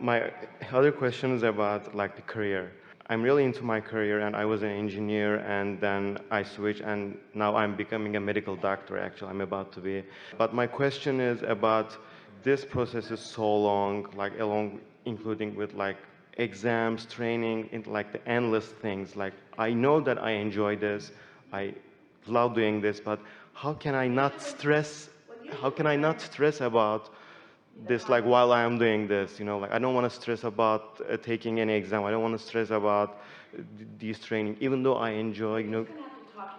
my other question is about like the career. I'm really into my career, and I was an engineer, and then I switched, and now I'm becoming a medical doctor. Actually, I'm about to be. But my question is about this process is so long, like along, including with like exams, training, and like the endless things. Like I know that I enjoy this, I love doing this, but how can I not stress? How can I not stress about this like while I am doing this, like I don't want to stress about taking any exam. I don't want to stress about these training, even though I enjoy,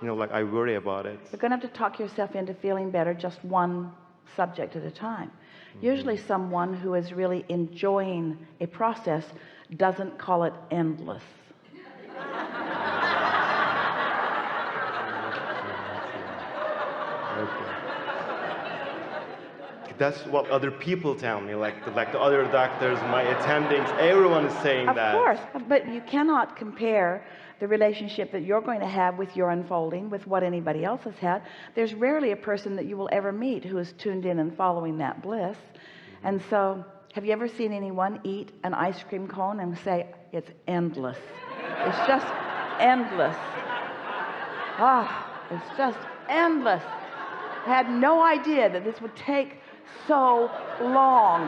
like I worry about it. You're going to have to talk yourself into feeling better just one subject at a time. Usually someone who is really enjoying a process doesn't call it endless. Okay. That's what other people tell me, like the other doctors, my attendings, everyone is saying that. Of course, but you cannot compare the relationship that you're going to have with your unfolding with what anybody else has had. There's rarely a person that you will ever meet who is tuned in and following that bliss. And so, have you ever seen anyone eat an ice cream cone and say, it's endless? It's just endless. It's just endless. I had no idea that this would take so long.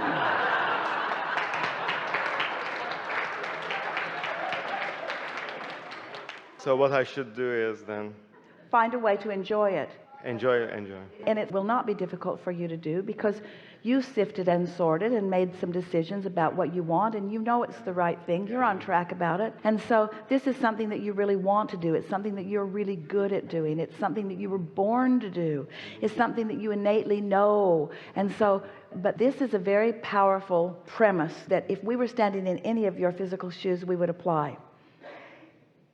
So what I should do is then find a way to enjoy it. Enjoy. And it will not be difficult for you to do because you sifted and sorted and made some decisions about what you want, and you know it's the right thing. You're on track about it. And so this is something that you really want to do. It's something that you're really good at doing. It's something that you were born to do. It's something that you innately know. And so, but this is a very powerful premise that if we were standing in any of your physical shoes, we would apply.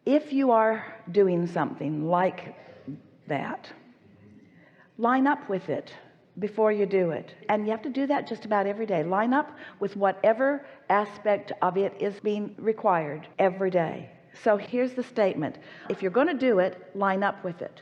If you are doing something like that, line up with it before you do it. And you have to do that just about every day. Line up with whatever aspect of it is being required every day. So here's the statement. If you're going to do it, line up with it.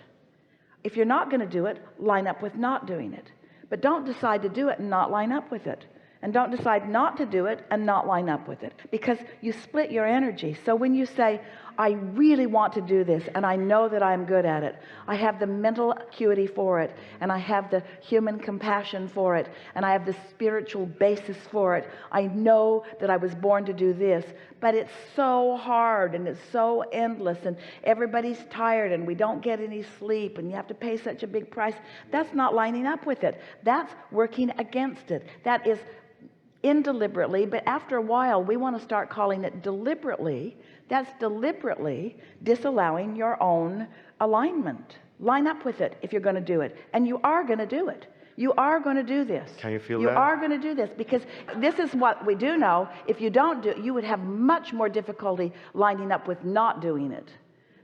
If you're not going to do it, line up with not doing it. But don't decide to do it and not line up with it. And don't decide not to do it and not line up with it, because you split your energy. So when you say, I really want to do this and I know that I'm good at it, I have the mental acuity for it, and I have the human compassion for it, and I have the spiritual basis for it, I know that I was born to do this, but it's so hard and it's so endless and everybody's tired and we don't get any sleep and you have to pay such a big price. That's not lining up with it. That's working against it. That is indeliberately, but after a while we want to start calling it deliberately. That's deliberately disallowing your own alignment. Line up with it if you're going to do it, and you are going to do it. You are going to do this. Can you feel that? You are going to do this, because this is what we do know. If you don't do it, you would have much more difficulty lining up with not doing it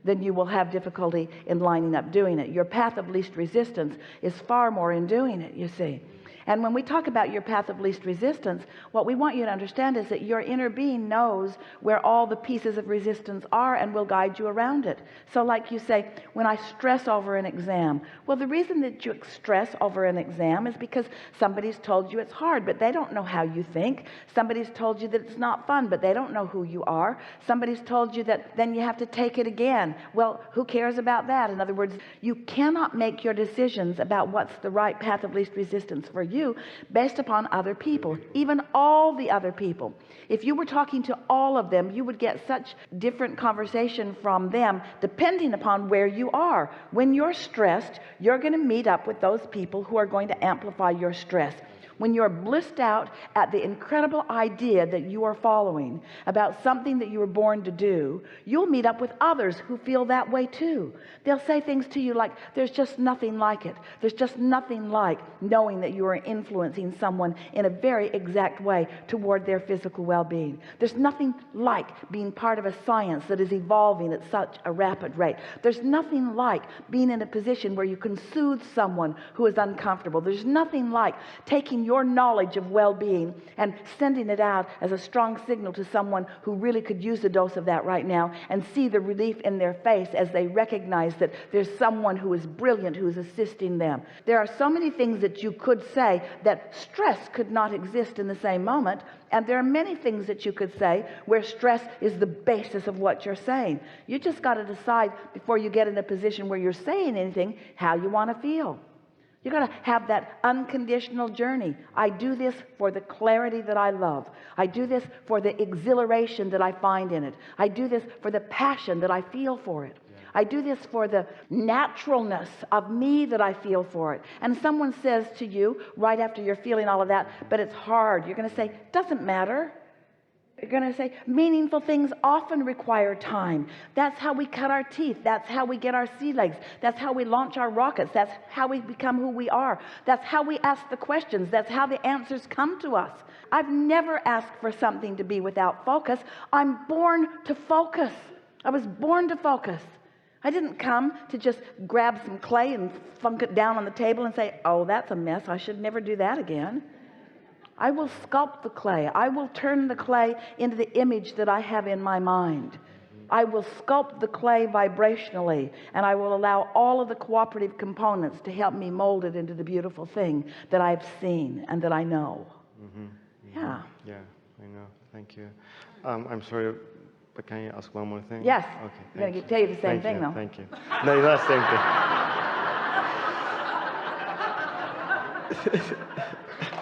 than you will have difficulty in lining up doing it. Your path of least resistance is far more in doing it, you see. And when we talk about your path of least resistance, what we want you to understand is that your inner being knows where all the pieces of resistance are and will guide you around it. So like you say, when I stress over an exam, well, the reason that you stress over an exam is because somebody's told you it's hard, but they don't know how you think. Somebody's told you that it's not fun, but they don't know who you are. Somebody's told you that then you have to take it again. Well, who cares about that? In other words, you cannot make your decisions about what's the right path of least resistance for you based upon other people, even all the other people. If you were talking to all of them, you would get such different conversation from them depending upon where you are. When you're stressed, you're going to meet up with those people who are going to amplify your stress. When you're blissed out at the incredible idea that you are following about something that you were born to do, you'll meet up with others who feel that way too. They'll say things to you like, there's just nothing like it. There's just nothing like knowing that you are influencing someone in a very exact way toward their physical well-being. There's nothing like being part of a science that is evolving at such a rapid rate. There's nothing like being in a position where you can soothe someone who is uncomfortable. There's nothing like taking your knowledge of well-being and sending it out as a strong signal to someone who really could use a dose of that right now, and see the relief in their face as they recognize that there's someone who is brilliant who is assisting them. There are so many things that you could say that stress could not exist in the same moment, and there are many things that you could say where stress is the basis of what you're saying. You just got to decide before you get in a position where you're saying anything how you want to feel. You're going to have that unconditional journey. I do this for the clarity that I love. I do this for the exhilaration that I find in it. I do this for the passion that I feel for it. I do this for the naturalness of me that I feel for it. And someone says to you right after you're feeling all of that, but it's hard. You're going to say, doesn't matter. You're going to say, meaningful things often require time. That's how we cut our teeth. That's how we get our sea legs. That's how we launch our rockets. That's how we become who we are. That's how we ask the questions. That's how the answers come to us. I've never asked for something to be without focus. I'm born to focus. I was born to focus. I didn't come to just grab some clay and funk it down on the table and say, oh, that's a mess. I should never do that again. I will sculpt the clay. I will turn the clay into the image that I have in my mind. I will sculpt the clay vibrationally, and I will allow all of the cooperative components to help me mold it into the beautiful thing that I've seen and that I know. Yeah. Yeah, I know. Thank you. I'm sorry, but can you ask one more thing? Yes. Okay. I'm going to tell you the same thing, though. Thank you. No, not the same thing.